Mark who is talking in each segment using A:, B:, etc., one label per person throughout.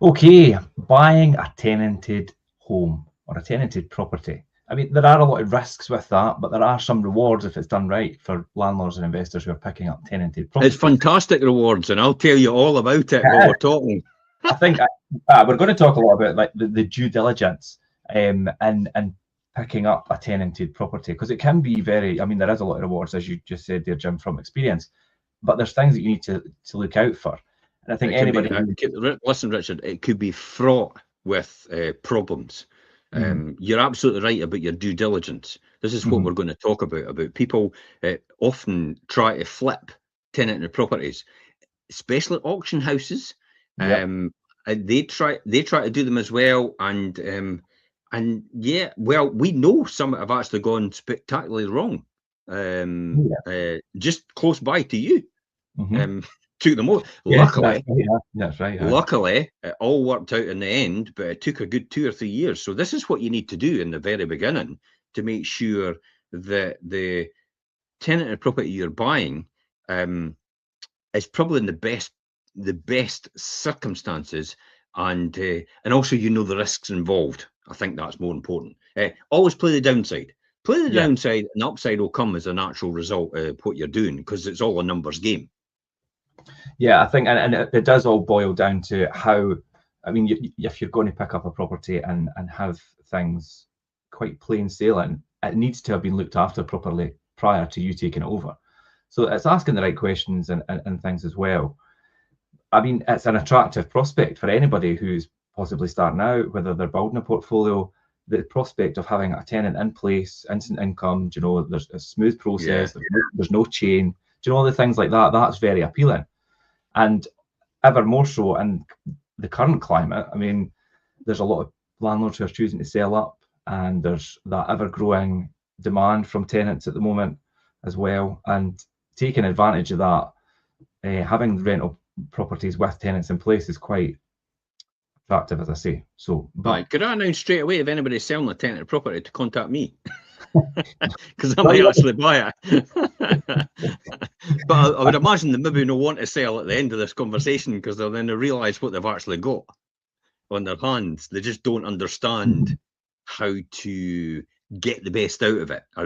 A: Okay, buying a tenanted home or a tenanted property. I mean, there are a lot of risks with that, but there are some rewards if it's done right for landlords and investors who are picking up tenanted
B: It's
A: properties.
B: fantastic rewards, and I'll tell you all about it while we're talking.
A: I think we're going to talk a lot about like the due diligence and picking up a tenanted property, because it can be very. I mean, there is a lot of rewards, as you just said there, Jim, from experience, but there's things that you need to look out for. And I think anybody.
B: Listen, Richard, it could be fraught with problems. You're absolutely right about your due diligence. This is what we're going to talk about people often try to flip tenanted properties, especially auction houses. They try to do them as well, and yeah, well, we know some have actually gone spectacularly wrong. Just close by to you. Took them over. Luckily,
A: that's right.
B: Luckily, it all worked out in the end, but it took a good 2 or 3 years. So this is what you need to do in the very beginning to make sure that the tenanted property you're buying is probably in the best circumstances, and also you know the risks involved. I think that's more important. Always play the downside. Play the downside, and the upside will come as a natural result of what you're doing, because it's all a numbers game.
A: Yeah, I think, and it does all boil down to how, I mean, if you're going to pick up a property and have things quite plain sailing, it needs to have been looked after properly prior to you taking it over. So it's asking the right questions and things as well. I mean, it's an attractive prospect for anybody who's possibly starting out, whether they're building a portfolio. The prospect of having a tenant in place, instant income, you know, there's a smooth process, there's no chain, you know, all the things like that, that's very appealing. And ever more so in the current climate. I mean, there's a lot of landlords who are choosing to sell up, and there's that ever-growing demand from tenants at the moment as well. And taking advantage of that, having rental properties with tenants in place is quite attractive, as I say. So,
B: but could I announce straight away if anybody's selling a tenanted property to contact me? Because I might actually buy it. But I would imagine they maybe don't want to sell at the end of this conversation, because they'll then realise what they've actually got on their hands. They just don't understand how to get the best out of it. How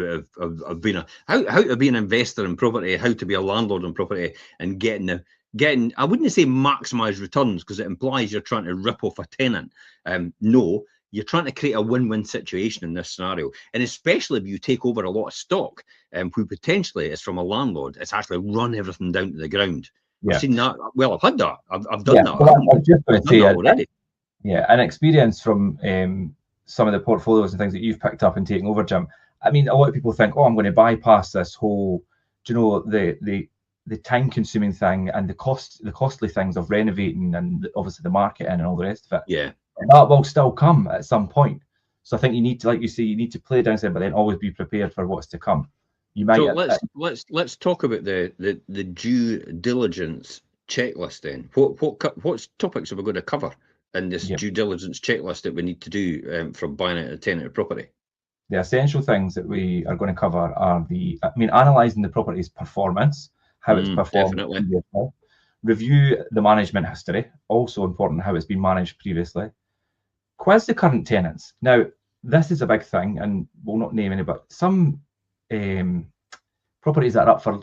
B: to be an investor in property, how to be a landlord in property, and getting I wouldn't say maximise returns, because it implies you're trying to rip off a tenant. No, you're trying to create a win-win situation in this scenario. And especially if you take over a lot of stock, who potentially is from a landlord, it's actually run everything down to the ground. I've seen that. Well, I've had that. I've done that.
A: Well, I was just going to say
B: already.
A: An experience from some of the portfolios and things that you've picked up and taken over, Jim. I mean, a lot of people think, oh, I'm going to bypass this whole, do you know, the time-consuming thing and the costly things of renovating, and obviously the marketing and all the rest of it.
B: Yeah.
A: And that will still come at some point. So I think you need to, like you say, you need to play downside, but then always be prepared for what's to come. You might.
B: So let's talk about the due diligence checklist then. What topics are we going to cover in this due diligence checklist that we need to do from buying a tenanted property?
A: The essential things that we are going to cover are analysing the property's performance, how it's performed. Definitely. Review the management history, also important, how it's been managed previously. Quiz the current tenants. Now, this is a big thing, and we'll not name any, but some properties that are up for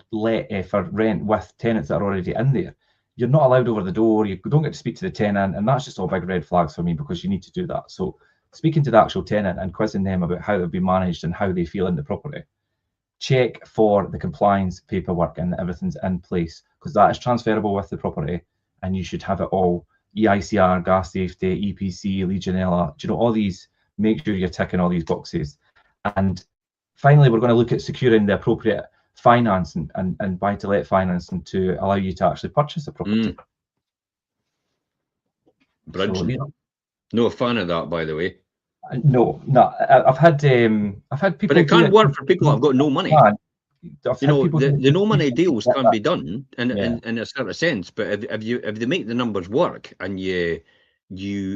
A: rent with tenants that are already in there, you're not allowed over the door, you don't get to speak to the tenant, and that's just all big red flags for me, because you need to do that. So speaking to the actual tenant and quizzing them about how they've been managed and how they feel in the property. Check for the compliance paperwork and everything's in place, because that is transferable with the property, and you should have it all. EICR, gas safety, EPC, Legionella, do you know, all these, make sure you're ticking all these boxes. And finally, we're going to look at securing the appropriate finance and buy-to-let financing to allow you to actually purchase a property.
B: Bridging. So, no fan of that, by the way.
A: No, I've had people.
B: But it can't work for people that have got no money. You know, the no money deals can be done in a certain sense, but if they make the numbers work and you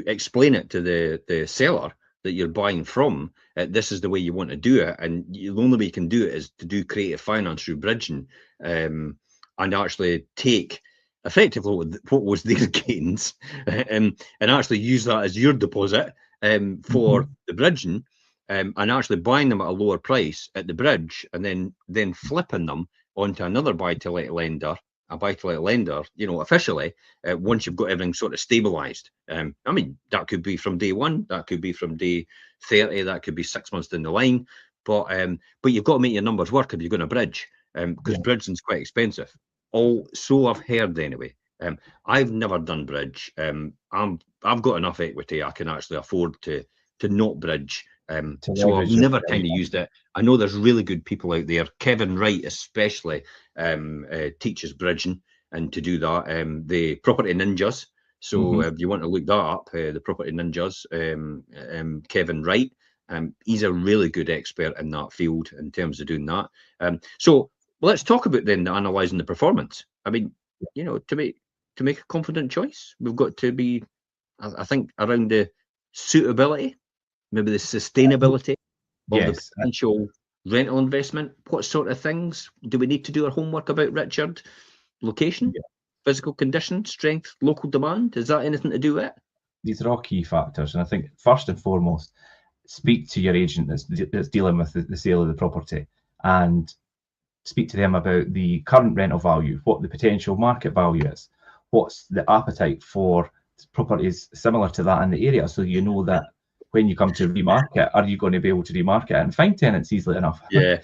B: explain it to the seller that you're buying from, this is the way you want to do it, and the only way you can do it is to do creative finance through bridging, and actually take effectively what was their gains, and actually use that as your deposit for the bridging, and actually buying them at a lower price at the bridge, and then flipping them onto another buy-to-let lender, you know, officially, once you've got everything sort of stabilized. I mean, that could be from day one, that could be from day 30, that could be 6 months down the line, but you've got to make your numbers work if you're going to bridge, because bridging's quite expensive. So I've heard anyway. I've never done bridge. I've got enough equity I can actually afford to not bridge. So I've never kind of used it. I know there's really good people out there. Kevin Wright especially teaches bridging, and to do that, the Property Ninjas. So if you want to look that up, the Property Ninjas, Kevin Wright, he's a really good expert in that field in terms of doing that. So let's talk about then analysing the performance. I mean, you know, to make a confident choice, we've got to be, I think, around the suitability, maybe the sustainability of the potential rental investment. What sort of things do we need to do our homework about, Richard? Location, physical condition, strength, local demand. Is that anything to do with it?
A: These are all key factors, and I think first and foremost, speak to your agent that's dealing with the sale of the property, and speak to them about the current rental value, what the potential market value is, what's the appetite for properties similar to that in the area, so you know that when you come to remarket, are you going to be able to remarket it and find tenants easily enough?
B: Yeah.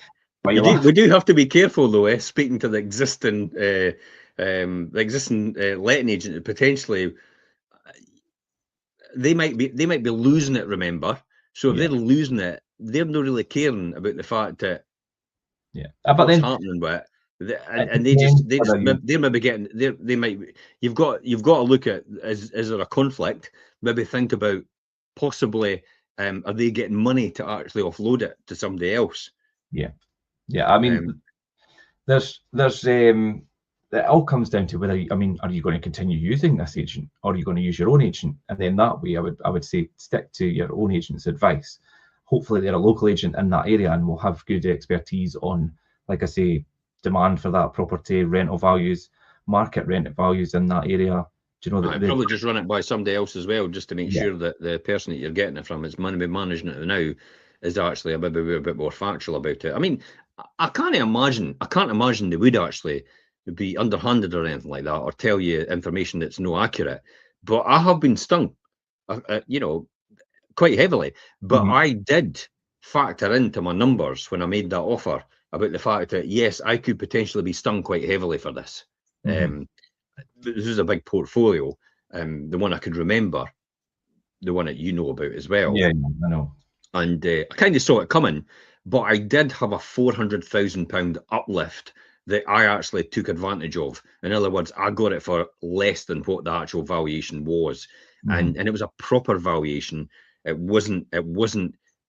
B: We do have to be careful though, speaking to the existing letting agent, potentially they might be losing it, remember. So if they're losing it, they're not really caring about the fact that
A: but
B: what's
A: then
B: happening with it. And they may be getting, they might, you've got to look at, is there a conflict? Maybe think about possibly, are they getting money to actually offload it to somebody else?
A: I mean, there's it all comes down to whether, I mean, are you going to continue using this agent, or are you going to use your own agent? And then that way, I would say stick to your own agent's advice. Hopefully they're a local agent in that area and will have good expertise on, like I say, demand for that property, rental values, market rent values in that area. Do you know that
B: I'd probably just run it by somebody else as well, just to make sure that the person that you're getting it from is managing it now is actually maybe a bit more factual about it. I mean, I can't imagine they would actually be underhanded or anything like that, or tell you information that's no accurate. But I have been stung, you know, quite heavily. But I did factor into my numbers when I made that offer about the fact that yes, I could potentially be stung quite heavily for this. This is a big portfolio, the one I could remember, the one that you know about as well.
A: Yeah, I know.
B: And I kind of saw it coming, but I did have a £400,000 uplift that I actually took advantage of. In other words, I got it for less than what the actual valuation was, and it was a proper valuation. It wasn't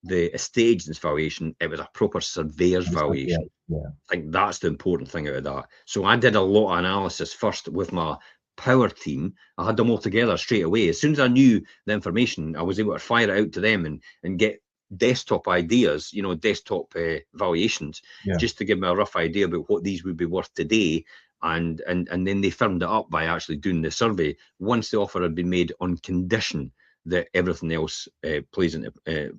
B: the estate agent's valuation. It was a proper surveyor's valuation. I think that's the important thing out of that. So I did a lot of analysis first with my power team. I had them all together straight away. As soon as I knew the information, I was able to fire it out to them and get desktop ideas, you know, desktop valuations, just to give me a rough idea about what these would be worth today. And then they firmed it up by actually doing the survey once the offer had been made, on condition that everything else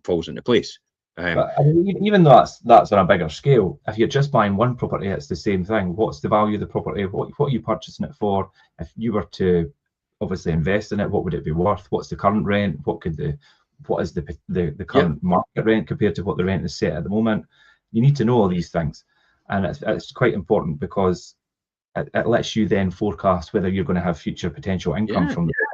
B: falls into place.
A: But I mean, even though that's on a bigger scale, if you're just buying one property, it's the same thing. What's the value of the property? What are you purchasing it for? If you were to obviously invest in it, what would it be worth? What's the current rent? What is the current market rent compared to what the rent is set at the moment? You need to know all these things, and it's quite important, because it lets you then forecast whether you're going to have future potential income from the property.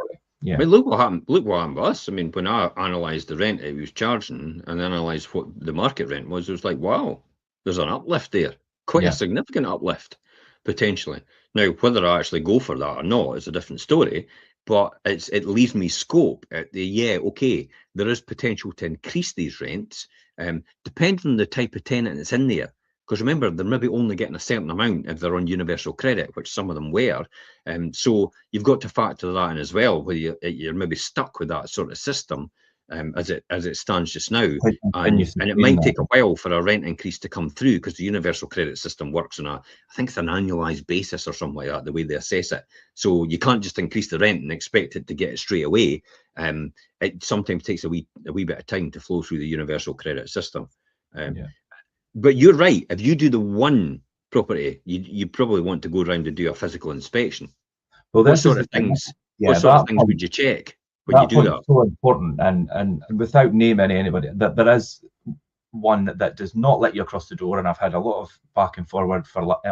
B: I mean, look what happened with us. I mean, when I analysed the rent it was charging and analysed what the market rent was, it was like, wow, there's an uplift there, quite a significant uplift potentially. Now, whether I actually go for that or not is a different story, but it leaves me scope at okay, there is potential to increase these rents, depending on the type of tenant that's in there. Because remember, they're maybe only getting a certain amount if they're on universal credit, which some of them were. So you've got to factor that in as well, where you're maybe stuck with that sort of system. as it stands just now,
A: And
B: and it might take a while for a rent increase to come through, because the universal credit system works on I think it's an annualized basis or something like that, the way they assess it. So you can't just increase the rent and expect it to get it straight away. It sometimes takes a wee bit of time to flow through the universal credit system. But you're right. If you do the one property, you probably want to go around and do a physical inspection.
A: Well,
B: what sort of things would you check when you do that?
A: So important, and without naming anybody, that there is one that does not let you across the door, and I've had a lot of back and forward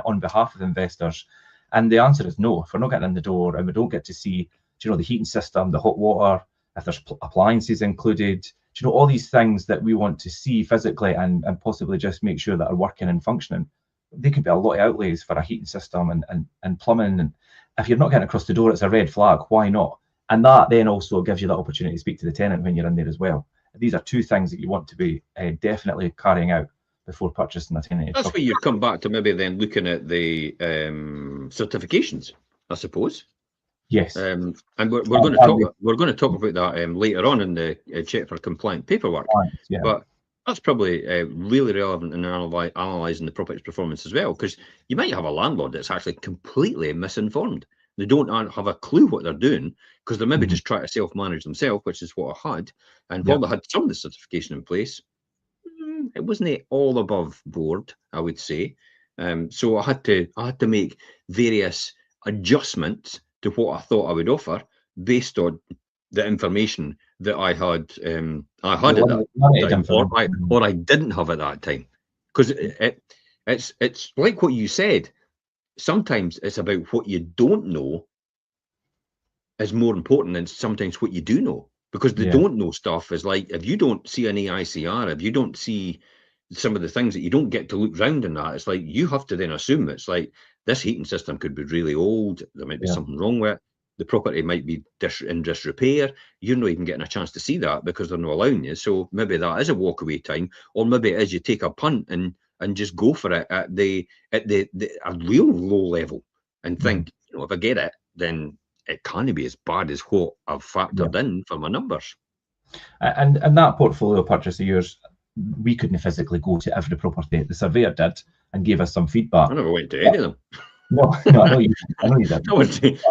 A: on behalf of investors, and the answer is no. If we're not getting in the door and we don't get to see, the heating system, the hot water, if there's appliances included, all these things that we want to see physically and possibly just make sure that are working and functioning, they can be a lot of outlays for a heating system and plumbing. And if you're not getting across the door, it's a red flag. Why not? And that then also gives you that opportunity to speak to the tenant when you're in there as well. These are two things that you want to be definitely carrying out before purchasing a tenanted
B: property. That's where you come back to maybe then looking at the certifications, I suppose.
A: Yes.
B: And we're going to talk about that later on in the check for compliant paperwork.
A: Yeah.
B: But that's probably really relevant in analysing the property's performance as well, because you might have a landlord that's actually completely misinformed. They don't have a clue what they're doing, because they're maybe just trying to self-manage themselves, which is what I had. And while they had some of the certification in place, it wasn't all above board, I would say. So I had to make various adjustments to what I thought I would offer based on the information that I had. I had at that time, or I didn't have at that time, because it's like what you said. Sometimes it's about what you don't know is more important than sometimes what you do know, because the don't know stuff is like, if you don't see an AICR, if you don't see some of the things that you don't get to look round in that, it's like you have to then assume it's like this heating system could be really old, there might be something wrong with it, the property might be in disrepair, you're not even getting a chance to see that because they're not allowing you. So maybe that is a walkaway time, or maybe it is you take a punt and just go for it at a real low level and think, if I get it, then it can't be as bad as what I've factored in for my numbers.
A: And that portfolio purchase of yours, we couldn't physically go to every property. The surveyor did and gave us some feedback.
B: I never went to any of them.
A: No, I know you did.
B: I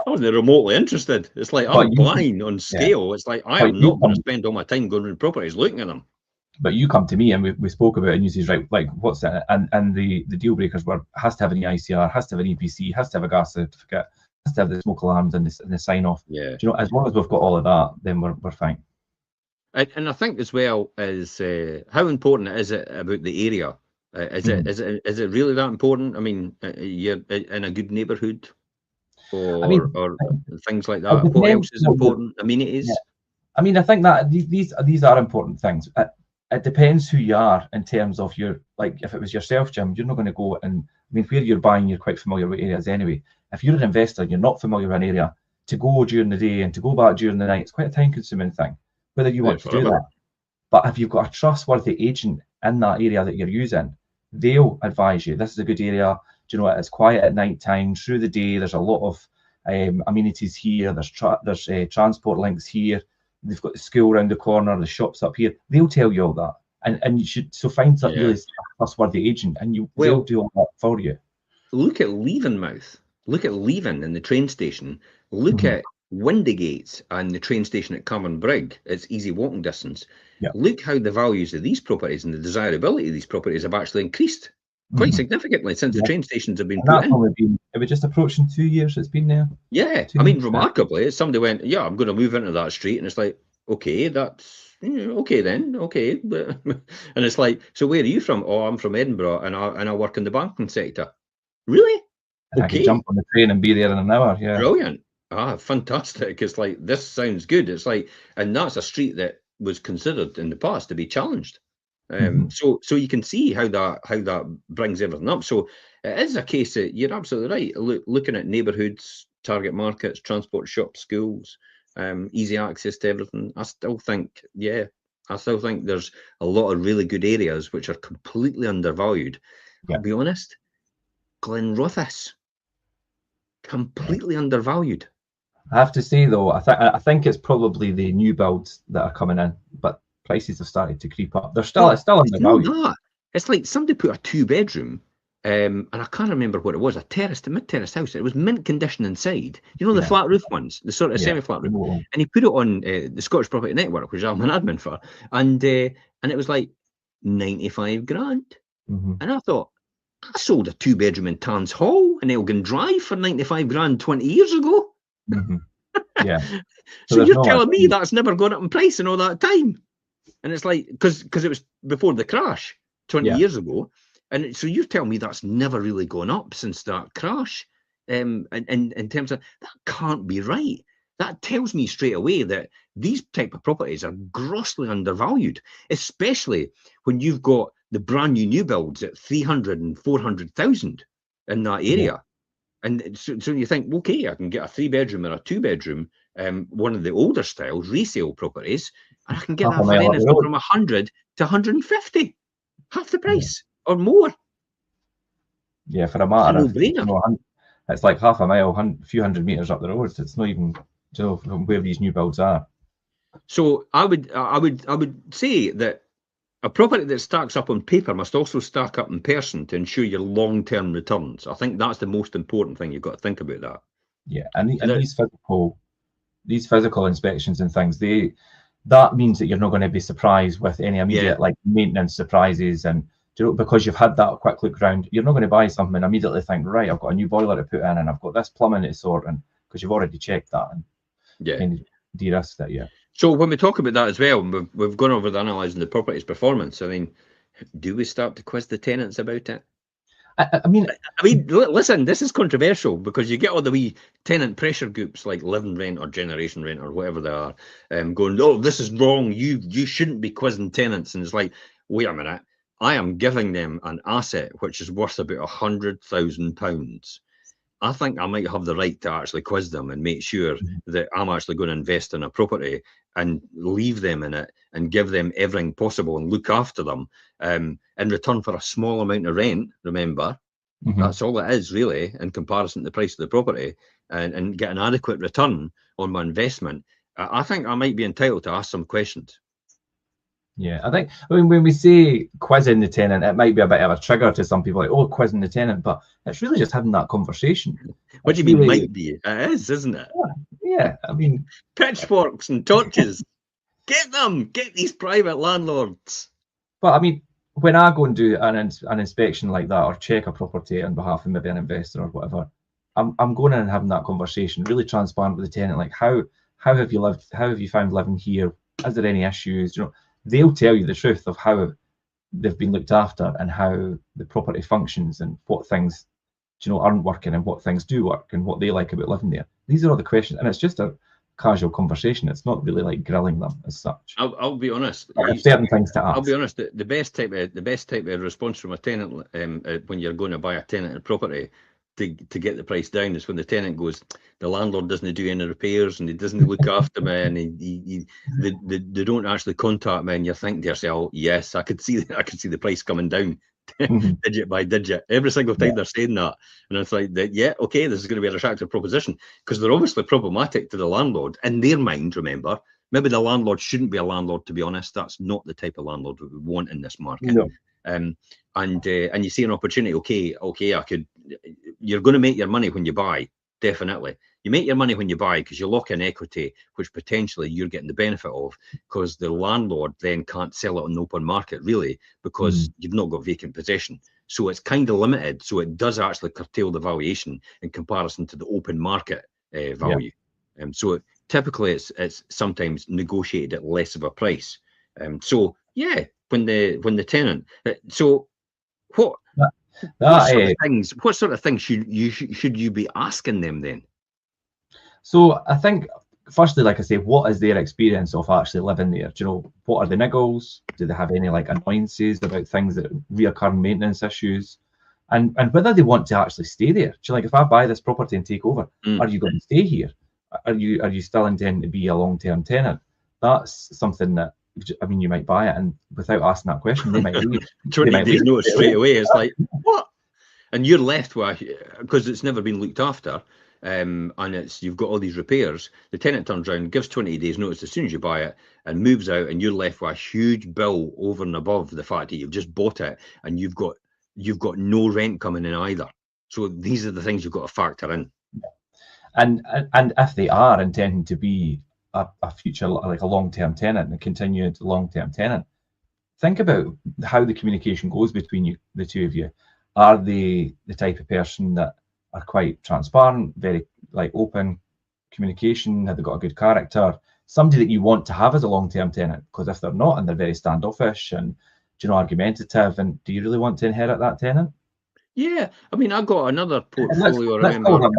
B: wasn't remotely interested. It's like I'm blind on scale. It's like I am not going to spend all my time going around properties looking at them.
A: But you come to me and we spoke about it, and you said, right, like what's it? And the deal breakers has to have an EICR, has to have an EPC, has to have a gas certificate, has to have the smoke alarms and the sign off.
B: Yeah.
A: As long as we've got all of that, then we're fine.
B: And I think as well is how important is it about the area? Is it really that important? I mean, you're in a good neighbourhood, or things like that. What else is important? Amenities.
A: Yeah. I mean, I think that these are important things. It depends who you are in terms of your, like, if it was yourself, Jim, you're not going to go and, I mean, where you're buying, you're quite familiar with areas anyway. If you're an investor, you're not familiar with an area, to go during the day and to go back during the night, it's quite a time-consuming thing, whether you want to do that. But if you've got a trustworthy agent in that area that you're using, they'll advise you, this is a good area, it's quiet at night time, through the day, there's a lot of amenities here, there's transport links here, they've got the school around the corner, the shops up here. They'll tell you all that, and you should find that really trustworthy agent, and they'll do all that for you.
B: Look at Leavenmouth. Look at Leven in the train station. Look at Windygates and the train station at Cavan Brig. It's easy walking distance. Look how the values of these properties and the desirability of these properties have actually increased quite significantly since the train stations have been put in.
A: It was just approaching 2 years it's been there.
B: Yeah, I mean, remarkably, somebody went, I'm going to move into that street, and it's like, okay, that's okay then, okay, but and it's like, so where are you from? Oh, I'm from Edinburgh, and I work in the banking sector. Really?
A: I can jump on the train and be there in an hour. Yeah,
B: brilliant. Fantastic. It's like, this sounds good. It's like, and that's a street that was considered in the past to be challenged. So you can see how that brings everything up. So it is a case that you're absolutely right. Looking at neighbourhoods, target markets, transport shops, schools, easy access to everything. I still think there's a lot of really good areas which are completely undervalued. I'll be honest, Glenrothes, completely undervalued.
A: I have to say though, I think it's probably the new builds that are coming in, but prices have started to creep up. They're still,
B: Well,
A: it's still
B: it's
A: undervalued.
B: not that. It's like somebody put a 2-bedroom, and I can't remember what it was, a mid-terrace house. It was mint condition inside. You know, the
A: Yeah,
B: flat roof ones, the sort of
A: yeah.
B: semi-flat roof.
A: Remote.
B: And he put it on the Scottish Property Network, which I'm an admin for, and it was like 95 grand.
A: Mhm,
B: And I thought, I sold a 2-bedroom in Tans Hall in Elgin Drive for 95 grand 20 years ago.
A: mhm. Yeah. So
B: So
A: there's
B: you're
A: no
B: telling me that's never gone up in price in all that time? And it's like, because it was before the crash 20
A: Yeah.
B: years ago. And so you're telling me that's never really gone up since that crash. And in terms of that can't be right. That tells me straight away that these type of properties are grossly undervalued, especially when you've got the brand new builds at 300 and 400,000 in that
A: Yeah.
B: area. And so you think, okay, I can get a 3-bedroom or a 2-bedroom, one of the older styles, resale properties, and I can get
A: Half a
B: that for
A: mile up the
B: anything
A: road.
B: from 100 to 150, half the
A: Yeah.
B: price or more.
A: Yeah, for a
B: It's a
A: matter of,
B: no-brainer.
A: it's like half a mile, a few hundred meters up the road. It's not even, from where these new builds are.
B: So I would say that a property that stacks up on paper must also stack up in person to ensure your long-term returns. I think that's the most important thing. You've got to think about that.
A: Yeah, and
B: So that,
A: these physical inspections and things, that means that you're not going to be surprised with any immediate like maintenance surprises, and because you've had that quick look round, you're not going to buy something and immediately think, right, I've got a new boiler to put in and I've got this plumbing to sort, and because you've already checked that and kind of de-risked it. Yeah.
B: So when we talk about that as well, we've gone over the analysing the property's performance. I mean, do we start to quiz the tenants about it?
A: I mean,
B: listen, this is controversial because you get all the wee tenant pressure groups like Live and Rent or Generation Rent or whatever they are, going, oh, this is wrong. You shouldn't be quizzing tenants. And it's like, wait a minute, I am giving them an asset which is worth about £100,000. I think I might have the right to actually quiz them and make sure that I'm actually going to invest in a property and leave them in it and give them everything possible and look after them in return for a small amount of rent. Remember, that's all it is really in comparison to the price of the property, and get an adequate return on my investment. I think I might be entitled to ask some questions.
A: yeah, I mean, when we say quizzing the tenant, it might be a bit of a trigger to some people, like, oh, quizzing the tenant, but it's really just having that conversation.
B: What do you mean might be? It is, isn't it?
A: Yeah, I mean,
B: pitchforks and torches. Get them! Get these private landlords.
A: But I mean, when I go and do an inspection like that, or check a property on behalf of maybe an investor or whatever, I'm going in and having that conversation, really transparent with the tenant, like how have you lived? How have you found living here? Is there any issues? They'll tell you the truth of how they've been looked after and how the property functions and what things aren't working and what things do work and what they like about living there. These are all the questions, and it's just a casual conversation. It's not really like grilling them as such.
B: I'll be honest.
A: Certain things to ask.
B: I'll be honest. The best type of response from a tenant when you're going to buy a tenanted property to get the price down is when the tenant goes, the landlord doesn't do any repairs and he doesn't look after me, and they don't actually contact me, and you're thinking to yourself, yes, I could see the price coming down. Digit by digit every single time they're saying that, and it's like that. Yeah, okay, this is going to be an attractive proposition because they're obviously problematic to the landlord in their mind. Remember, maybe the landlord shouldn't be a landlord. To be honest, that's not the type of landlord we would want in this market.
A: No.
B: And you see an opportunity. Okay, I could. You're going to make your money when you buy. Definitely, you make your money when you buy because you lock in equity, which potentially you're getting the benefit of, because the landlord then can't sell it on the open market really because you've not got vacant possession. So it's kind of limited. So it does actually curtail the valuation in comparison to the open market value. So typically it's sometimes negotiated at less of a price. So yeah, when the tenant. So what? What sort of things should you be asking them then?
A: So I think, firstly, like I say, what is their experience of actually living there? What are the niggles? Do they have any like annoyances about things that reoccurring maintenance issues? And whether they want to actually stay there. Like, if I buy this property and take over, are you going to stay here? Are you still intending to be a long-term tenant? That's something that, I mean, you might buy it, and without asking that question, they might leave.
B: 20 days notice straight away. It's like, what? And you're left with, because it's never been looked after, and you've got all these repairs. The tenant turns around, gives 20 days notice as soon as you buy it, and moves out, and you're left with a huge bill over and above the fact that you've just bought it, and you've got no rent coming in either. So these are the things you've got to factor in.
A: And if they are intending to be a future, like a long-term tenant, and a continued long-term tenant, think about how the communication goes between the two of you. Are they the type of person that are quite transparent, very like open communication? Have they got a good character? Somebody that you want to have as a long-term tenant? Because if they're not, and they're very standoffish and, you know, argumentative, and do you really want to inherit that tenant?
B: Yeah, I mean, I got another portfolio.
A: Let's call them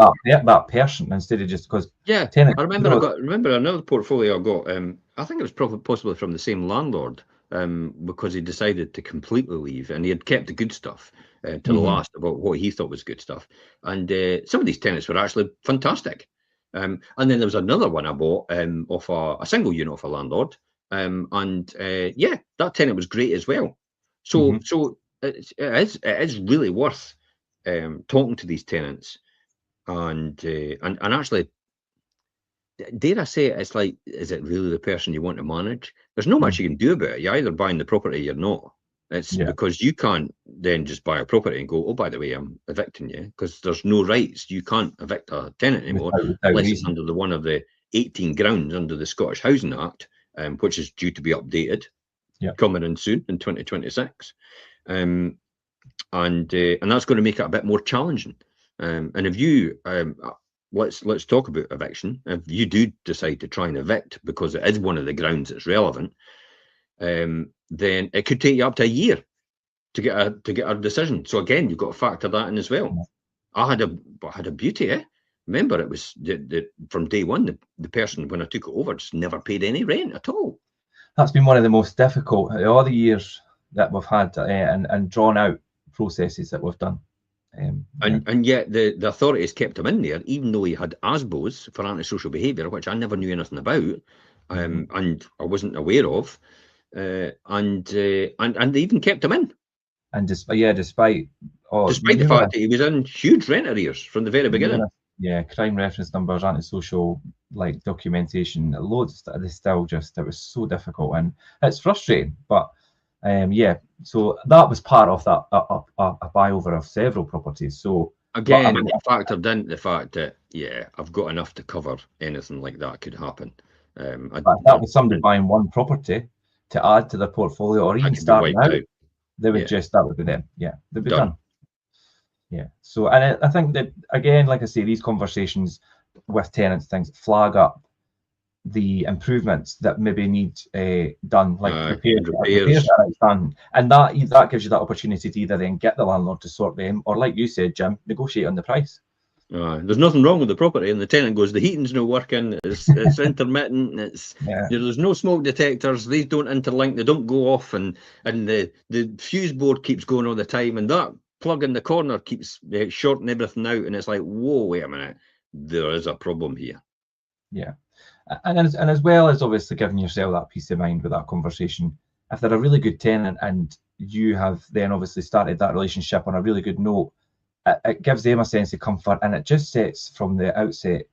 A: that person instead of just because.
B: Yeah,
A: tenant,
B: I remember remember another portfolio I got. I think it was probably possibly from the same landlord, because he decided to completely leave, and he had kept the good stuff to the last about what he thought was good stuff. And some of these tenants were actually fantastic. And then there was another one I bought off a single unit of a landlord, and yeah, that tenant was great as well. So it is really worth talking to these tenants, and actually, dare I say it, it's like, is it really the person you want to manage? There's not much you can do about it. You're either buying the property or you're not. It's because you can't then just buy a property and go, oh, by the way, I'm evicting you, because there's no rights. You can't evict a tenant anymore unless it's under one of the 18 grounds under the Scottish Housing Act, which is due to be updated coming in soon in 2026. And that's going to make it a bit more challenging. And if you let's talk about eviction. If you do decide to try and evict because it is one of the grounds that's relevant, then it could take you up to a year to get a decision. So again, you've got to factor that in as well. I had a beauty. Remember, it was from day one. The person, when I took it over, just never paid any rent at all.
A: That's been one of the most difficult all the years that we've had, and drawn out processes that we've done.
B: And yet the authorities kept him in there, even though he had ASBOs for antisocial behaviour, which I never knew anything about, and I wasn't aware of, and they even kept him in.
A: And despite
B: the fact that he was in huge rent arrears from the very beginning.
A: Crime reference numbers, antisocial like documentation, loads. They still just, it was so difficult, and it's frustrating, but. So that was part of that a buyover of several properties. So
B: again, it factored in the fact that I've got enough to cover anything like that could happen.
A: That was somebody buying one property to add to their portfolio, or even starting out. They would that would be them. Yeah, they'd be done. Yeah. So, and I think that again, like I say, these conversations with tenants, things flag up the improvements that maybe need done, like repairs are done, and that gives you that opportunity to either then get the landlord to sort them, or like you said, Jim, negotiate on the price.
B: There's nothing wrong with the property, and the tenant goes, the heating's not working, it's intermittent, there's no smoke detectors, these don't interlink, they don't go off, and the fuse board keeps going all the time, and that plug in the corner keeps shorting everything out, and it's like, whoa, wait a minute, there is a problem here.
A: And as well as obviously giving yourself that peace of mind with that conversation, if they're a really good tenant and you have then obviously started that relationship on a really good note, it gives them a sense of comfort, and it just sets from the outset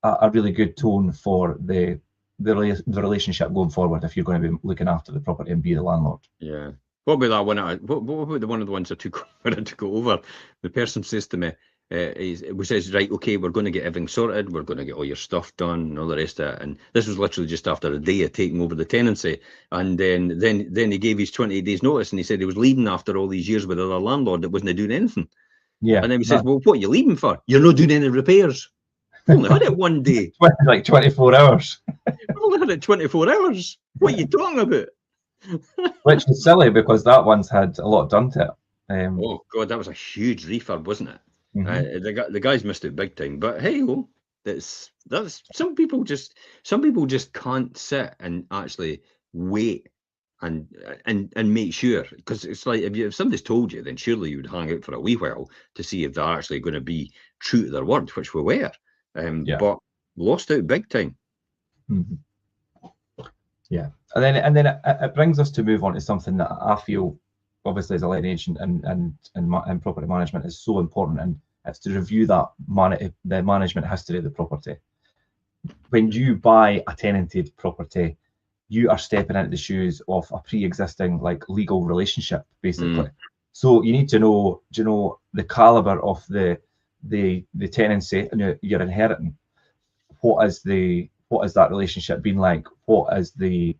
A: a really good tone for the relationship going forward, if you're going to be looking after the property and be the landlord.
B: Yeah. What about that one? What about the one of the ones I took when I took over? The person says to me, we says, right, okay, we're going to get everything sorted, we're going to get all your stuff done and all the rest of it. And this was literally just after a day of taking over the tenancy. And then he gave his 20 days notice, and he said he was leaving after all these years with another landlord that wasn't doing anything. And then he says, well, what are you leaving for? You're not doing any repairs. We only had it one day.
A: Like 24 hours.
B: We only had it 24 hours. What are you talking about?
A: Which is silly, because that one's had a lot done to it.
B: Oh God, that was a huge refurb, wasn't it? The guys missed it big time, but hey, that's some people just can't sit and actually wait and make sure, because it's like, if somebody's told you, then surely you would hang out for a wee while to see if they're actually going to be true to their word, which we were, but lost out big time.
A: Yeah, and then it brings us to move on to something that I feel, obviously, as a letting agent and property management, is so important, and It's to review that the management history of the property. When you buy a tenanted property, you are stepping into the shoes of a pre-existing like legal relationship, basically. So you need to know, the caliber of the tenancy you're inheriting. What is that relationship been like? What is the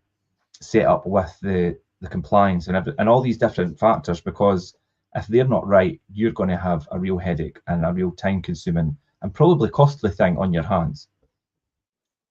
A: setup with the compliance and all these different factors? Because if they're not right, you're going to have a real headache and a real time-consuming and probably costly thing on your hands.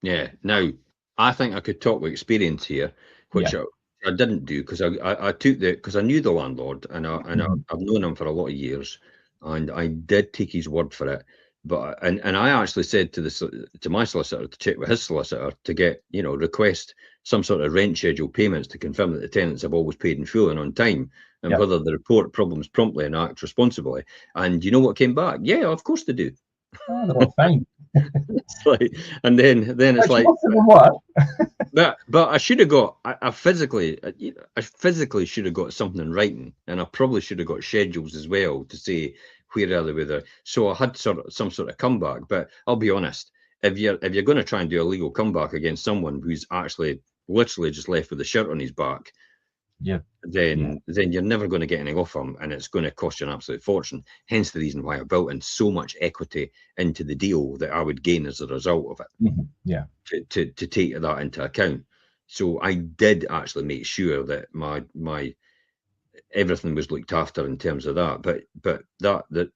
B: Yeah. Now, I think I could talk with experience here, which I didn't do because I took because I knew the landlord and I've known him for a lot of years, and I did take his word for it. But and I actually said to my solicitor to check with his solicitor to get, request some sort of rent schedule payments to confirm that the tenants have always paid in full and on time, and whether they report problems promptly and act responsibly. And you know what came back? Yeah, of course they do.
A: Oh, they're all fine.
B: It's like, and then it's like, but I should have got, I physically should have got something in writing, and I probably should have got schedules as well to say where are they with it. So I had some sort of comeback. But I'll be honest, if you're going to try and do a legal comeback against someone who's actually literally just left with the shirt on his back, then you're never going to get anything off him, and it's going to cost you an absolute fortune. Hence the reason why I built in so much equity into the deal that I would gain as a result of it. To take that into account. So I did actually make sure that my everything was looked after in terms of that. But that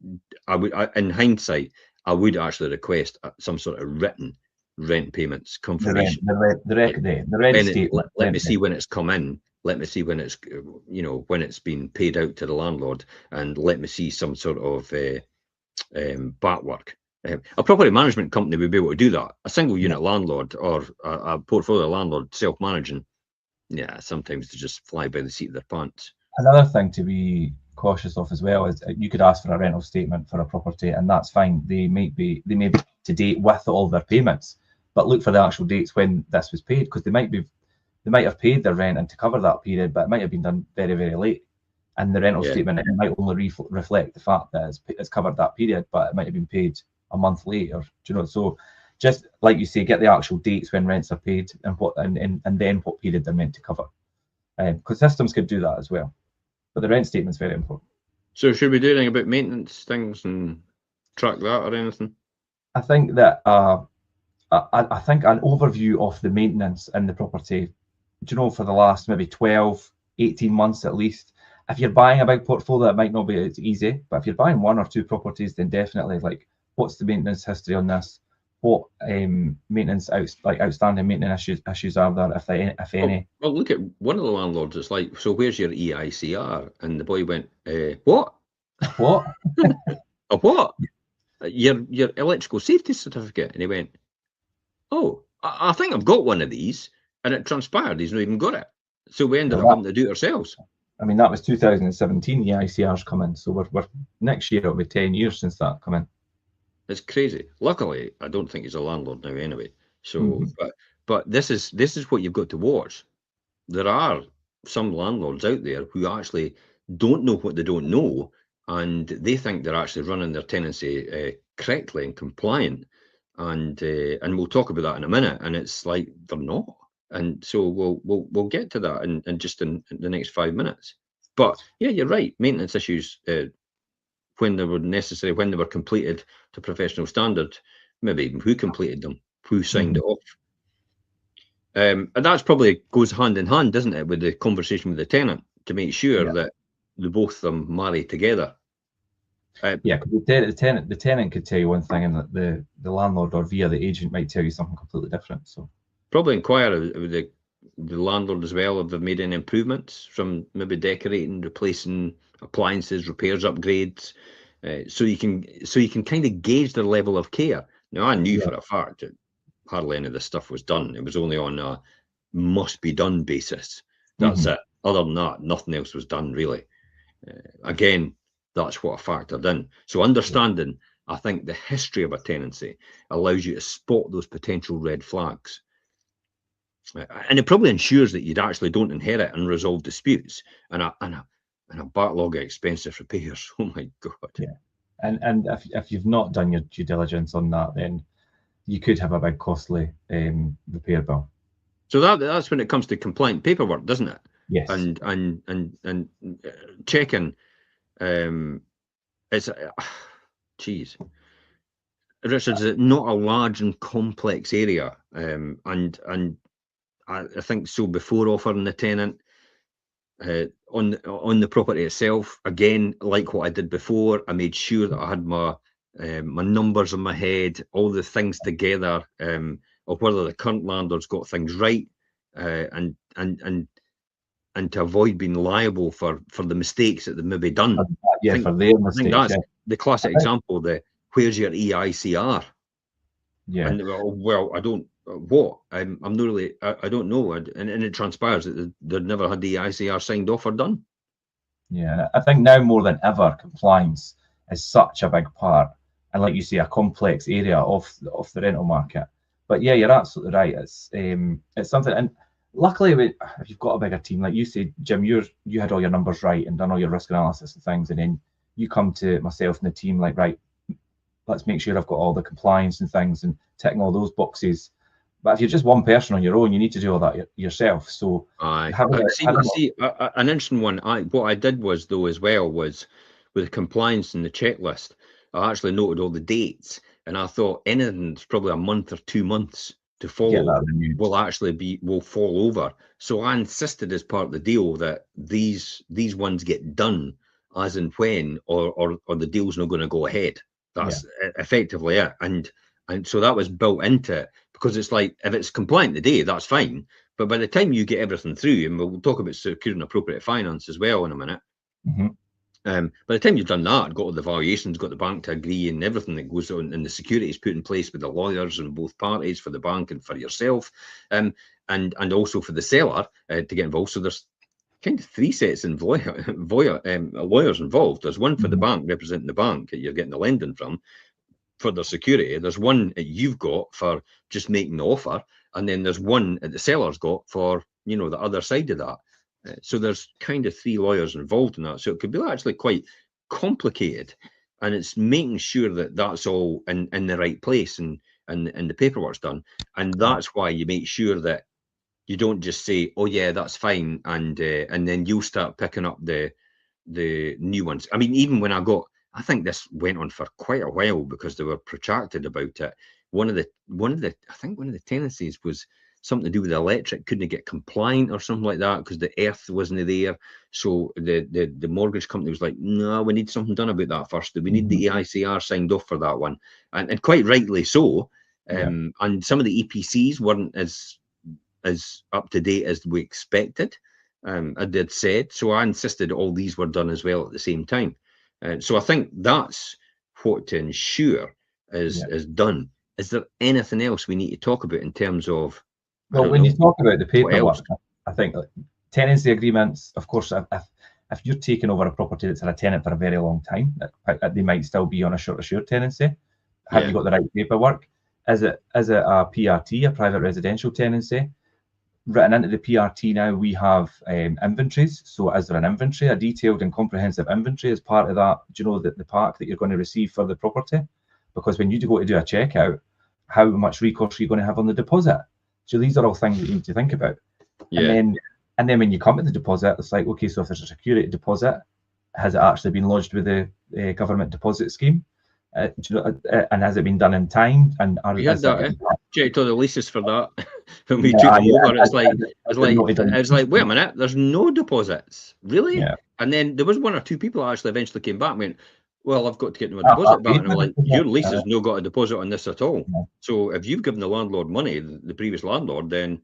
B: I would, in hindsight, I would actually request some sort of written rent payments confirmation.
A: The rent statement.
B: Let me see when it's come in. Let me see when it's, when it's been paid out to the landlord, and let me see some sort of back work. A property management company would be able to do that. A single unit landlord or a portfolio landlord self-managing, sometimes they just fly by the seat of their pants.
A: Another thing to be cautious of as well is you could ask for a rental statement for a property, and that's fine. They may be to date with all their payments, but look for the actual dates when this was paid, because they might have paid their rent and to cover that period, but it might have been done very, very late. And the rental statement, it might only reflect the fact that it's covered that period, but it might have been paid a month later. So just like you say, get the actual dates when rents are paid and then what period they're meant to cover. Because systems could do that as well. But the rent statement is very important.
B: So should we do anything about maintenance things and track that or anything?
A: I think that I think an overview of the maintenance in the property, for the last maybe 12, 18 months at least. If you're buying a big portfolio, it might not be as easy, but if you're buying one or two properties, then definitely, like, what's the maintenance history on this? What outstanding maintenance issues are there, if any?
B: Well, look at one of the landlords. It's like, so where's your EICR? And the boy went, what?
A: What?
B: A what? Your electrical safety certificate. And he went, oh, I think I've got one of these. And it transpired he's not even got it. So we ended up having to do it ourselves.
A: I mean, that was 2017, the ICR's come in. So we're next year, it'll be 10 years since that come in.
B: It's crazy. Luckily, I don't think he's a landlord now anyway. So, but this is what you've got to watch. There are some landlords out there who actually don't know what they don't know, and they think they're actually running their tenancy correctly and compliant. And we'll talk about that in a minute. And it's like they're not. And so we'll get to that in just in the next 5 minutes. But yeah, you're right. Maintenance issues when they were necessary, when they were completed to professional standard, maybe even who completed them, who signed it off. And that's probably goes hand in hand, doesn't it, with the conversation with the tenant to make sure that the both of them marry together.
A: Because the tenant could tell you one thing, and the landlord or via the agent might tell you something completely different. So probably
B: inquire with the landlord as well if they've made any improvements from maybe decorating, replacing appliances, repairs, upgrades, so you can kind of gauge their level of care. Now, I knew for a fact that hardly any of this stuff was done. It was only on a must be done basis. That's it. Other than that, nothing else was done really. Again, that's what I factored in. So understanding, I think, the history of a tenancy allows you to spot those potential red flags. And it probably ensures that you actually don't inherit unresolved disputes and a backlog of expensive repairs. Oh my God.
A: And if you've not done your due diligence on that, then you could have a big costly repair bill.
B: So that's when it comes to compliant paperwork, doesn't it?
A: Yes.
B: And checking. It's geez, Richard, is it not a large and complex area? And I think so. Before offering the tenant on the property itself, again, like what I did before, I made sure that I had my numbers in my head, all the things together, of whether the current landlord's got things right, and to avoid being liable for the mistakes that they maybe done.
A: Yeah, for their mistakes.
B: I think that's the classic example. Where's your EICR?
A: Yeah.
B: And well, I don't. What? I'm not really. I don't know. And it transpires that they'd never had the EICR signed off or done.
A: Yeah, I think now more than ever, compliance is such a big part, and like you say, a complex area of the rental market. But yeah, you're absolutely right. It's something, and luckily, if you've got a bigger team, like you said, Jim, you had all your numbers right and done all your risk analysis and things, and then you come to myself and the team like, right, let's make sure I've got all the compliance and things and ticking all those boxes. But if you're just one person on your own, you need to do all that yourself. So
B: an interesting one. What I did was though as well was with the compliance and the checklist. I actually noted all the dates, and I thought anything that's probably a month or 2 months to follow will fall over. So I insisted as part of the deal that these ones get done as and when, or the deal's not going to go ahead. That's effectively it. And so that was built into it, because it's like, if it's compliant today, that's fine. But by the time you get everything through, and we'll talk about securing appropriate finance as well in a minute.
A: Mm-hmm.
B: By the time you've done that, got all the valuations, got the bank to agree, and everything that goes on, and the security is put in place with the lawyers and both parties, for the bank and for yourself, and also for the seller to get involved. So there's kind of 3 sets of lawyers involved. There's one for the bank, representing the bank that you're getting the lending from, for their security. There's one that you've got for just making the offer, and then there's one that the seller's got for, the other side of that. So there's kind of 3 lawyers involved in that. So it could be actually quite complicated, and it's making sure that that's all in the right place and the paperwork's done. And that's why you make sure that you don't just say, oh yeah, that's fine, and then you'll start picking up the new ones. I mean, even when I think this went on for quite a while because they were protracted about it. One of the tenancies was something to do with the electric, couldn't get compliant or something like that because the earth wasn't there. So the mortgage company was like, no, we need something done about that first. We need the EICR signed off for that one, and quite rightly so. And some of the EPCs weren't as up to date as we expected. I did said so. I insisted all these were done as well at the same time. So I think that's what to ensure is done. Is there anything else we need to talk about in terms of?
A: Well, when you talk about the paperwork, I think tenancy agreements, of course, if you're taking over a property that's had a tenant for a very long time, they might still be on a short assured tenancy. Have you got the right paperwork? Is it a PRT, a private residential tenancy? Written into the PRT now, we have inventories. So is there an inventory, a detailed and comprehensive inventory as part of that? Do you know the pack that you're going to receive for the property? Because when you go to do a checkout, how much recourse are you going to have on the deposit? So these are all things that you need to think about. Yeah. And then when you come to the deposit, it's like, okay, so if there's a security deposit, has it actually been lodged with the government deposit scheme? And has it been done in time? And
B: checked all the leases for that when we took them over. It's like, wait a minute, there's no deposits, really? Yeah. And then there was 1 or 2 people actually eventually came back and went, well, I've got to get them a deposit back. And I'm like, your lease has no got a deposit on this at all. Yeah. So if you've given the landlord money, the previous landlord, then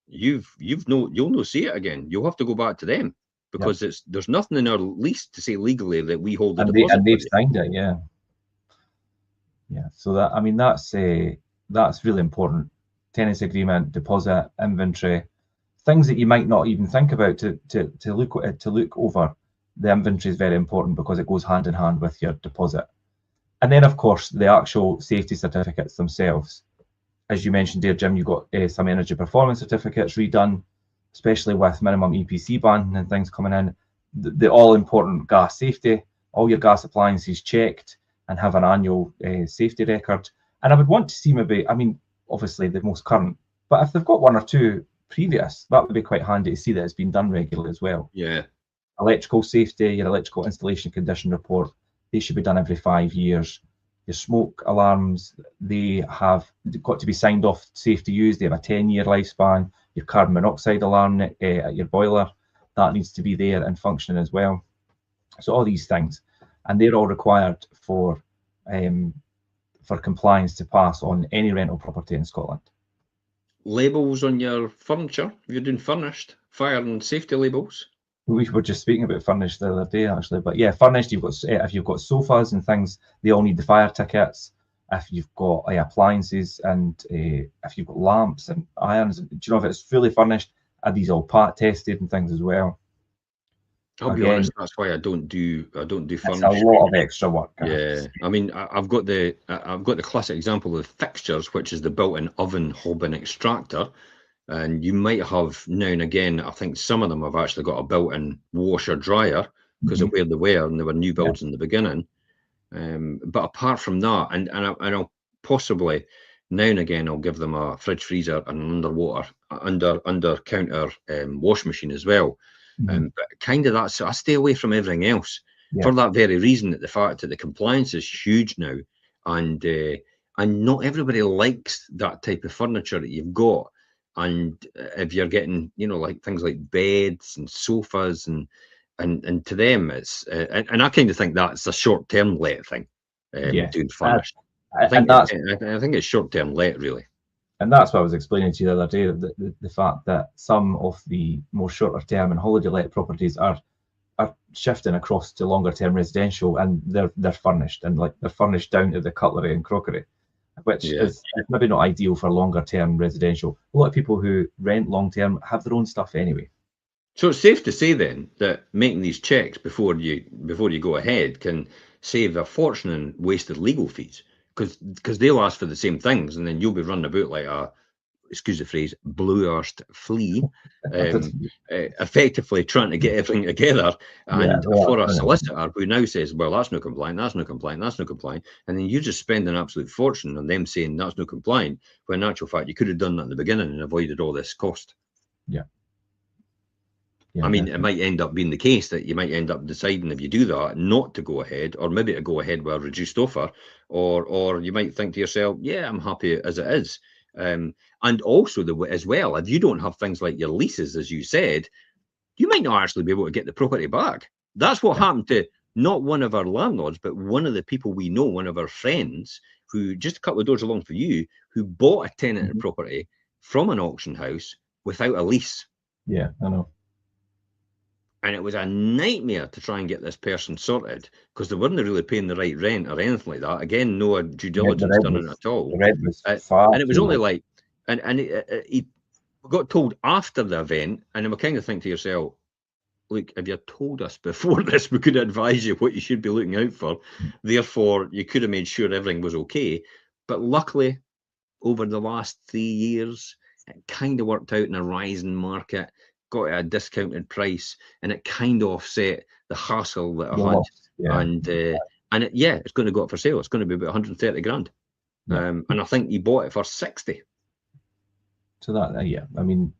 B: you'll no see it again. You'll have to go back to them because there's nothing in our lease to say legally that we hold the deposit.
A: And they've signed it, yeah. Yeah, so that's really important. Tenancy agreement, deposit, inventory, things that you might not even think about to look over. The inventory is very important because it goes hand in hand with your deposit. And then, of course, the actual safety certificates themselves. As you mentioned there, Jim, you've got some energy performance certificates redone, especially with minimum EPC ban and things coming in. The all-important gas safety, all your gas appliances checked, and have an annual safety record. And I would want to see maybe, I mean, obviously the most current, but if they've got one or two previous, that would be quite handy to see that it's been done regularly as well.
B: Yeah.
A: Electrical safety, your electrical installation condition report, they should be done every 5 years. Your smoke alarms, they have got to be signed off safe to use. They have a 10-year lifespan. Your carbon monoxide alarm at your boiler, that needs to be there and functioning as well. So all these things, and they're all required for compliance to pass on any rental property in Scotland.
B: Labels on your furniture, if you're doing furnished, fire and safety labels.
A: We were just speaking about furnished the other day, actually, but yeah, furnished. You've got if you've got sofas and things, they all need the fire tickets. If you've got appliances and if you've got lamps and irons, do you know if it's fully furnished? Are these all part tested and things as well?
B: I'll be honest, that's why I don't do furnish.
A: It's a lot of extra work.
B: Yeah, I mean, I've got the classic example of fixtures, which is the built-in oven, hob, and extractor. And you might have now and again, I think some of them have actually got a built-in washer dryer because of where they were, and they were new builds in the beginning. But apart from that, and I'll possibly now and again I'll give them a fridge, freezer, and under counter wash machine as well. But kind of that, so I stay away from everything else for that very reason, that the fact that the compliance is huge now, and not everybody likes that type of furniture that you've got. And if you're getting, you know, like things like beds and sofas, and to them it's and I kind of think that's a short-term let thing. Doing furnished. I think it's short-term let, really.
A: And that's what I was explaining to you the other day, the fact that some of the more shorter term and holiday let properties are shifting across to longer term residential, and they're furnished, and like they're furnished down to the cutlery and crockery, which is maybe not ideal for longer term residential. A lot of people who rent long term have their own stuff anyway.
B: So it's safe to say then that making these checks before you go ahead can save a fortune in wasted legal fees, because they'll ask for the same things, and then you'll be running about like a, excuse the phrase, blue-arsed flea, effectively trying to get everything together. And for a solicitor who now says, well, that's no compliant, that's no compliant, that's no compliant, and then you just spend an absolute fortune on them saying that's no compliant, when in actual fact you could have done that in the beginning and avoided all this cost. I mean, it might end up being the case that you might end up deciding, if you do that, not to go ahead, or maybe to go ahead with a reduced offer, or you might think to yourself, yeah, I'm happy as it is. And also as well, if you don't have things like your leases, as you said, you might not actually be able to get the property back. That's what happened to not one of our landlords, but one of the people we know, one of our friends, who just a couple of doors along for you, who bought a tenanted property from an auction house without a lease.
A: Yeah, I know.
B: And it was a nightmare to try and get this person sorted, because they weren't really paying the right rent or anything like that. Again, no due diligence done on it at all.
A: The rent was far,
B: and it was only like, and he got told after the event, and then we kind of think to yourself, look, if you told us before this, we could advise you what you should be looking out for. Therefore, you could have made sure everything was okay. But luckily, over the last 3 years, it kind of worked out in a rising market. Got at a discounted price, and it kind of offset the hassle that I had. And it's going to go up for sale. It's going to be about 130 grand. And I think he bought it for 60.
A: So that, I mean,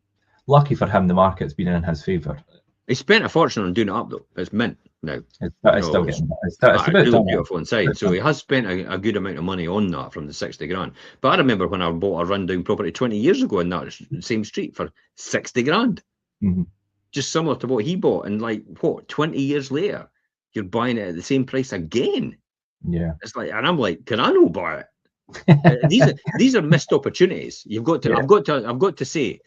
A: lucky for him, the market's been in his favour.
B: He spent a fortune on doing it up, though. It's mint now.
A: It's still
B: really beautiful inside. So he has spent a good amount of money on that from the 60 grand. But I remember when I bought a rundown property 20 years ago in that same street for 60 grand. Just similar to what he bought, and like 20 years later, you're buying it at the same price again.
A: Yeah,
B: it's like, and I'm like, can I not buy it? These are missed opportunities. I've got to say,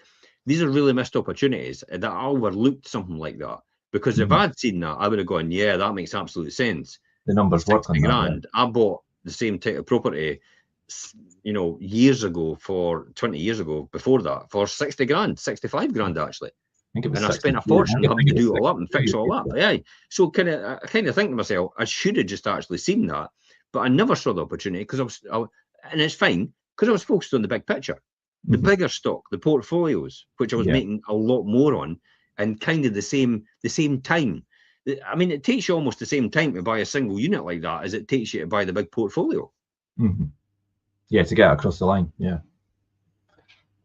B: these are really missed opportunities that I overlooked something like that, because if I'd seen that, I would have gone, yeah, that makes absolute sense.
A: The numbers work on
B: that. Yeah. I bought the same type of property, years ago, for 20 years ago, before that, for 60 grand, 65 grand actually. And I spent a fortune having to do it all up and fix it all up. Yeah. So I kind of think to myself, I should have just actually seen that, but I never saw the opportunity, because and it's fine, because I was focused on the big picture, the bigger stock, the portfolios, which I was making a lot more on, and kind of the same time. I mean, it takes you almost the same time to buy a single unit like that as it takes you to buy the big portfolio.
A: Yeah, to get across the line. Yeah.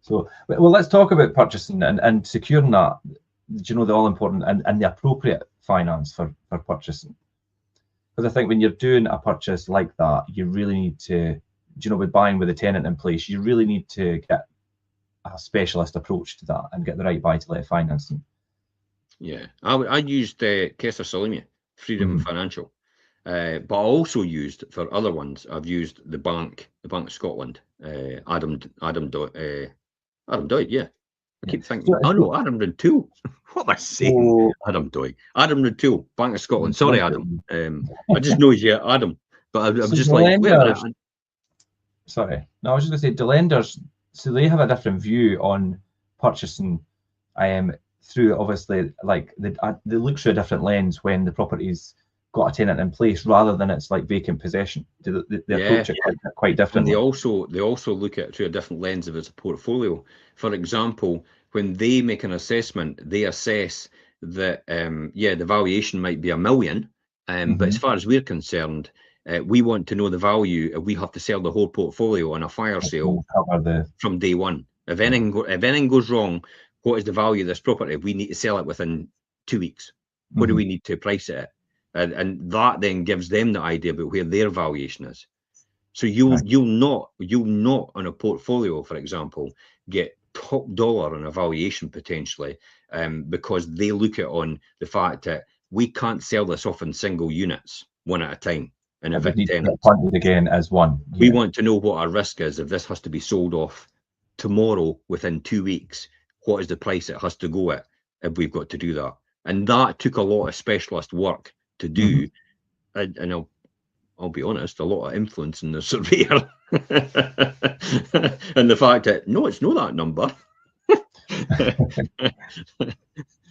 A: So, well, let's talk about purchasing and securing that, you know, the all important and the appropriate finance for purchasing. Because I think when you're doing a purchase like that, you really need to, you know, with buying with a tenant in place, you really need to get a specialist approach to that and get the right buy-to-let financing.
B: Yeah, I used Kessler Salimi, Freedom Financial, but I also used, for other ones, I've used the Bank of Scotland, Adam Doig, yeah. I keep thinking, oh no, Adam Rintoul. What am I saying? Adam Doig. Adam Rintoul, Bank of Scotland. Sorry, Adam. I just know you, Adam. But I was just like, wait a minute.
A: Sorry. No, I was just going to say, the lenders, so they have a different view on purchasing through, obviously, like they look through a different lens when the property's got a tenant in place rather than it's like vacant possession. They approach it quite differently.
B: And they also look at it through a different lens if it's a portfolio. For example, when they make an assessment, they assess that the valuation might be $1 million, but as far as we're concerned, we want to know the value if we have to sell the whole portfolio on a fire sale from day one. If anything goes wrong, what is the value of this property? We need to sell it within 2 weeks. What do we need to price it at? And that then gives them the idea about where their valuation is. So you'll not on a portfolio, for example, get top dollar on a valuation potentially, because they look at on the fact that we can't sell this off in single units, one at a time, and evict tenants.
A: Again as one. Yeah.
B: We want to know what our risk is if this has to be sold off tomorrow within 2 weeks. What is the price it has to go at if we've got to do that? And that took a lot of specialist work to do, and I'll be honest, a lot of influence in the surveyor, and the fact that no, it's not that number.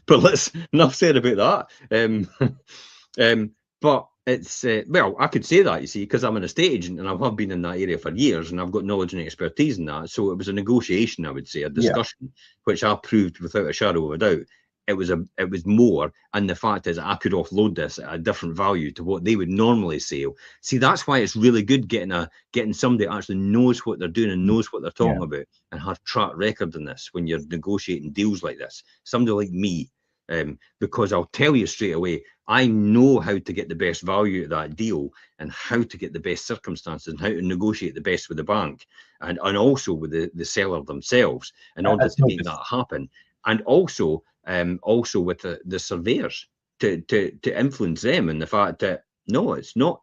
B: But enough said about that. But it's well, I could say that, you see, because I'm an estate agent and I have been in that area for years, and I've got knowledge and expertise in that. So it was a negotiation, I would say, a discussion, which I proved without a shadow of a doubt. It was more, and the fact is I could offload this at a different value to what they would normally sell. See, that's why it's really good getting somebody that actually knows what they're doing and knows what they're talking about and have track record in this when you're negotiating deals like this. Somebody like me, because I'll tell you straight away, I know how to get the best value at that deal and how to get the best circumstances and how to negotiate the best with the bank and also with the seller themselves in order to make that happen. And also with the surveyors to influence them in the fact that no, it's not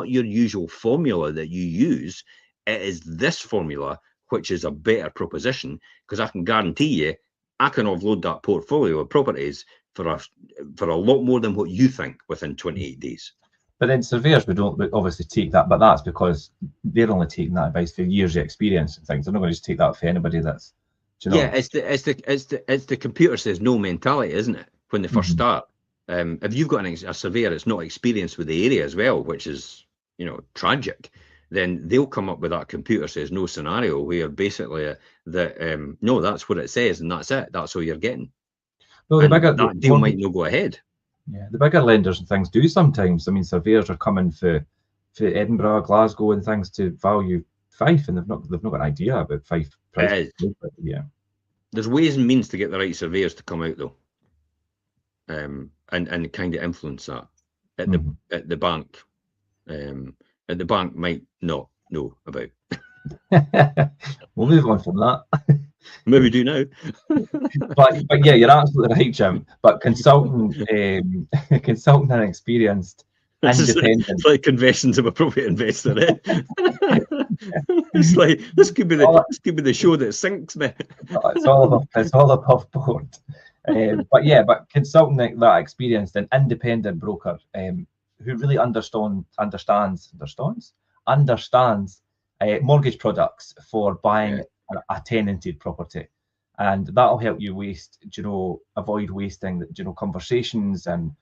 B: your usual formula that you use. It is this formula which is a better proposition, because I can guarantee you I can offload that portfolio of properties for a lot more than what you think within 28 days.
A: But then surveyors would obviously take that, but that's because they're only taking that advice for years of experience and things. They're not going to just take that for anybody that's, you know.
B: Yeah, it's the computer says no mentality, isn't it? When they first start, if you've got a surveyor that's not experienced with the area as well, which is, you know, tragic, then they'll come up with that computer says no scenario where basically no, that's what it says and that's it. That's all you're getting. Well, that deal might not go ahead.
A: Yeah, the bigger lenders and things do sometimes. I mean, surveyors are coming for Edinburgh, Glasgow, and things to value Fife, and they've not got an idea about Fife price. Yeah,
B: there's ways and means to get the right surveyors to come out though, and kind of influence that at the bank. At the bank might not know about.
A: We'll move on from that.
B: Maybe we do now.
A: but yeah, you're absolutely right, Jim. But consulting and experienced, independent.
B: It's like Confessions of a Property Investor. Eh? It's like this could be the show that sinks me.
A: It's all above board. But consulting that experienced and independent broker who really understands mortgage products for buying a tenanted property, and that'll help you avoid wasting, conversations and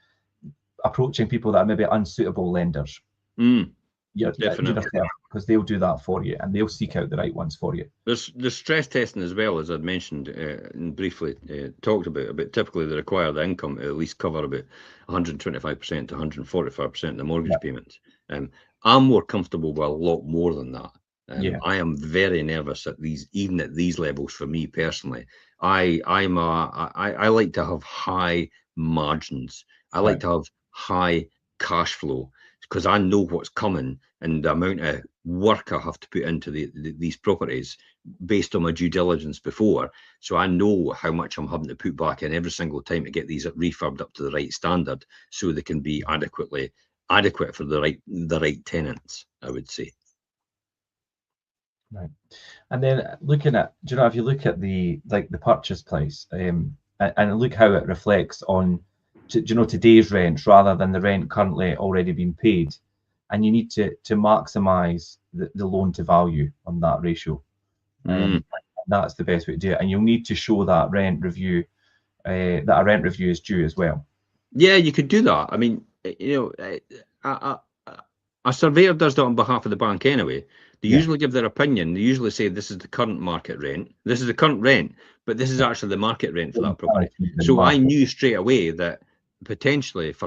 A: approaching people that are maybe unsuitable lenders.
B: Definitely.
A: because they'll do that for you and they'll seek out the right ones for you.
B: There's stress testing as well, as I'd mentioned and briefly talked about typically they require the income to at least cover about 125% to 145% of the mortgage payments. I'm more comfortable with a lot more than that. I am very nervous at these, even at these levels. For me personally, I like to have high margins. I like to have high cash flow, because I know what's coming and the amount of work I have to put into these properties based on my due diligence before. So I know how much I'm having to put back in every single time to get these refurbed up to the right standard, so they can be adequate for the right tenants, I would say.
A: Right. And then looking at, do you know, if you look at the purchase price and look how it reflects on, do you know, today's rent rather than the rent currently already being paid, and you need to maximize the loan to value on that ratio. That's the best way to do it, and you'll need to show that rent review, that a rent review is due as well.
B: Yeah, you could do that. I mean, you know, a surveyor does that on behalf of the bank anyway. They usually give their opinion. They usually say this is the current market rent, this is the current rent, but this is actually the market rent for that property. So I knew straight away that potentially for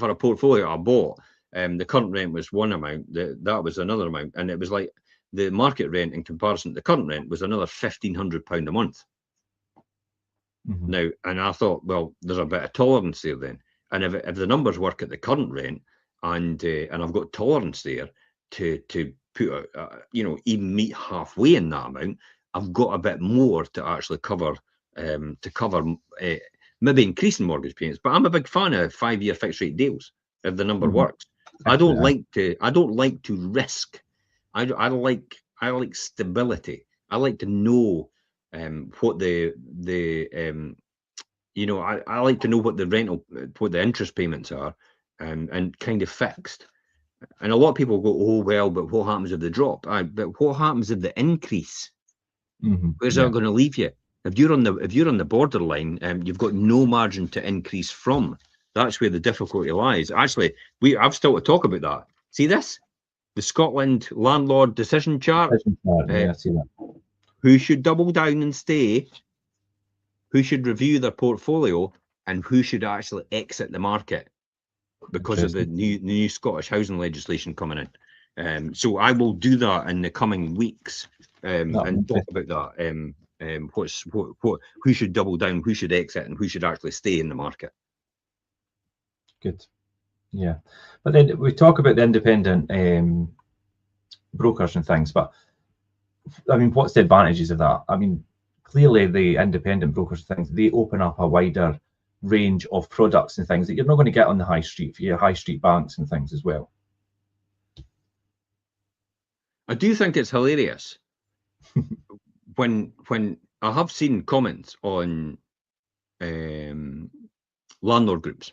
B: a portfolio I bought, the current rent was one amount, that was another amount, and it was like the market rent in comparison to the current rent was another £1,500 a month. Now, and I thought, well, there's a bit of tolerance there then, and if the numbers work at the current rent, and I've got tolerance there to put you know, even meet halfway in that amount, I've got a bit more to actually cover maybe increasing mortgage payments. But I'm a big fan of 5-year fixed rate deals if the number works. I don't like to risk. I like stability. I like to know what you know, I like to know what the interest payments are, and kind of fixed. And a lot of people go, oh well, but what happens if they drop? But what happens if they increase? Where's that going to leave you? If you're on the borderline, you've got no margin to increase from. That's where the difficulty lies. Actually, I've still to talk about that. See this? The Scotland landlord decision chart.
A: Yeah, I see that.
B: Who should double down and stay? Who should review their portfolio? And who should actually exit the market because of the new Scottish housing legislation coming in? So I will do that in the coming weeks and talk about that. Who should double down, who should exit, and who should actually stay in the market.
A: Good. Yeah, but then we talk about the independent brokers and things, but I mean, what's the advantages of that? I mean, clearly the independent brokers things, they open up a wider range of products and things that you're not going to get on the high street for your high street banks and things as well.
B: I do think it's hilarious when I have seen comments on landlord groups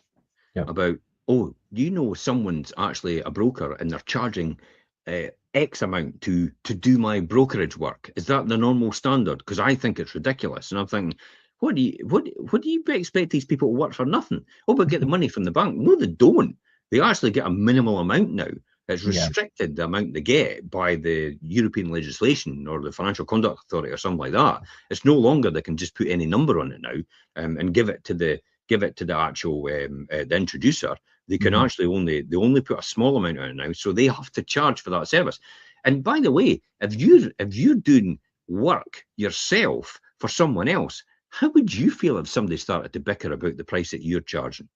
B: about, oh, you know, someone's actually a broker and they're charging X amount to do my brokerage work. Is that the normal standard? Because I think it's ridiculous. And I'm thinking, what do you expect these people to work for nothing? Oh, but get the money from the bank. No, they don't. They actually get a minimal amount now. It's restricted, the amount they get, by the European legislation or the Financial Conduct Authority or something like that. It's no longer they can just put any number on it now and give it to the actual the introducer. They can actually only put a small amount on it now, so they have to charge for that service. And by the way, if you're doing work yourself for someone else, how would you feel if somebody started to bicker about the price that you're charging?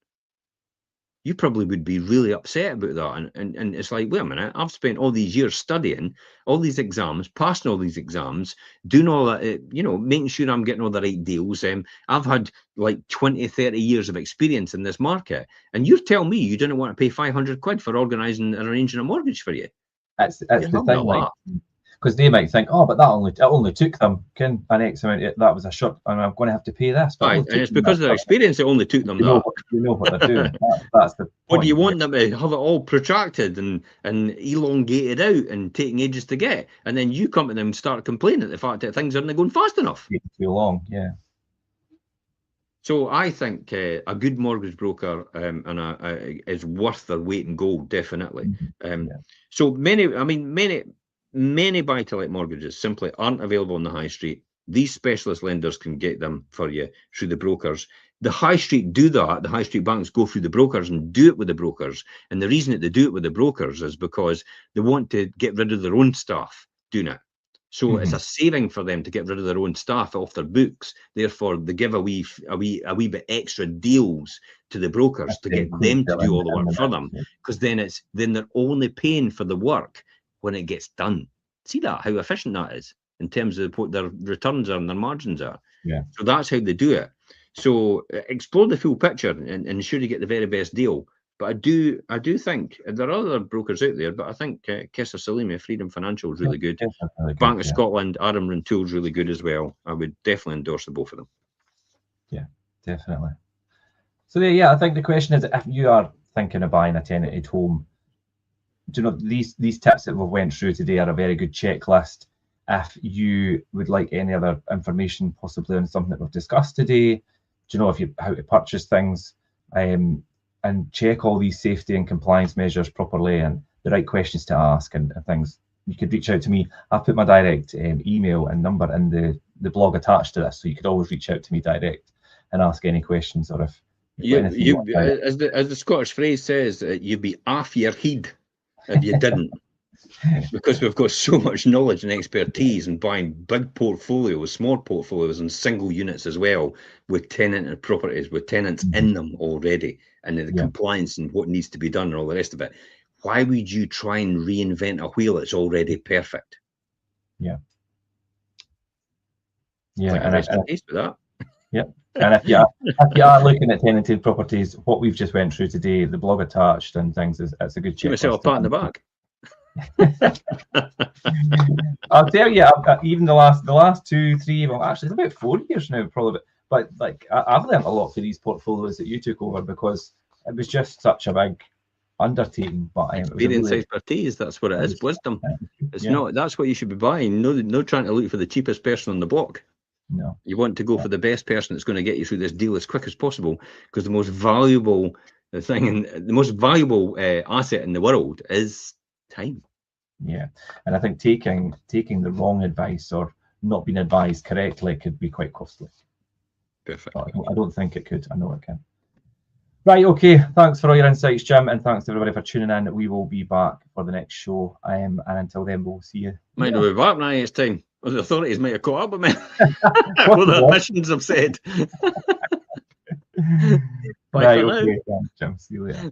B: You probably would be really upset about that. And it's like, wait a minute, I've spent all these years studying all these exams, passing all these exams, doing all that, you know, making sure I'm getting all the right deals. I've had like 20, 30 years of experience in this market. And you're telling me you didn't want to pay 500 quid for organising and arranging a mortgage for you?
A: That's the thing, like, because they might think, oh, but it only took them an X amount. That was a short, and I'm going to have to pay this.
B: But and it's because of their experience. It only took them that.
A: You know what they're doing. That's the point.
B: What do you want them to have it all protracted and elongated out and taking ages to get? And then you come to them and start complaining at the fact that things aren't going fast enough.
A: Too long, yeah.
B: So I think a good mortgage broker is worth their weight in gold, definitely. So many Many buy-to-let mortgages simply aren't available on the high street. These specialist lenders can get them for you through the brokers. The high street do that. The high street banks go through the brokers and do it with the brokers. And the reason that they do it with the brokers is because they want to get rid of their own staff doing it. So it's a saving for them to get rid of their own staff off their books. Therefore, they give a wee bit extra deals to the brokers to get them to do all the work for them, because then they're only paying for the work when it gets done. See that, how efficient that is in terms of what their returns are and their margins are.
A: Yeah.
B: So that's how they do it. So explore the full picture and ensure you get the very best deal. But I do think there are other brokers out there, but I think Kessa Salimi, Freedom Financial is really good.
A: Really good.
B: Bank of Scotland, Adam Rintoul is really good as well. I would definitely endorse the both of them.
A: Yeah, definitely. So yeah, I think the question is, if you are thinking of buying a tenanted home, do you know these tips that we went through today are a very good checklist. If you would like any other information, possibly on something that we've discussed today, do you know how to purchase things, and check all these safety and compliance measures properly and the right questions to ask and things, you could reach out to me. I'll put my direct email and number in the blog attached to this, so you could always reach out to me direct and ask any questions, or if
B: as the Scottish phrase says, you'd be off your head if you didn't. Because we've got so much knowledge and expertise in buying big portfolios, small portfolios, and single units as well, with tenanted properties, with tenants in them already, and the compliance and what needs to be done and all the rest of it. Why would you try and reinvent a wheel that's already perfect?
A: Yeah.
B: And with that.
A: Yep. And if you are looking at tenanted properties, what we've just went through today, the blog attached and things, it's a good check.
B: Give myself a pat in the back.
A: I'll tell you, even the last 2-3, well, actually it's about 4 years now, probably, but like I've learned a lot for these portfolios that you took over, because it was just such a big undertaking. But
B: experience, expertise, that's what it is. Wisdom. It's not. That's what you should be buying. No trying to look for the cheapest person on the block.
A: No,
B: you want to go for the best person that's going to get you through this deal as quick as possible, because the most valuable thing and the most valuable asset in the world is time.
A: Yeah, and I think taking the wrong advice or not being advised correctly could be quite costly.
B: Perfect.
A: But I don't think it could. I know it can. Right, okay. Thanks for all your insights, Jim, and thanks to everybody for tuning in. We will be back for the next show, and until then, we'll see you.
B: Might not be back now. It's time. Well, the authorities might have caught up with me. What the admissions have said.
A: Bye, right, okay. Thanks, Jim. See you later.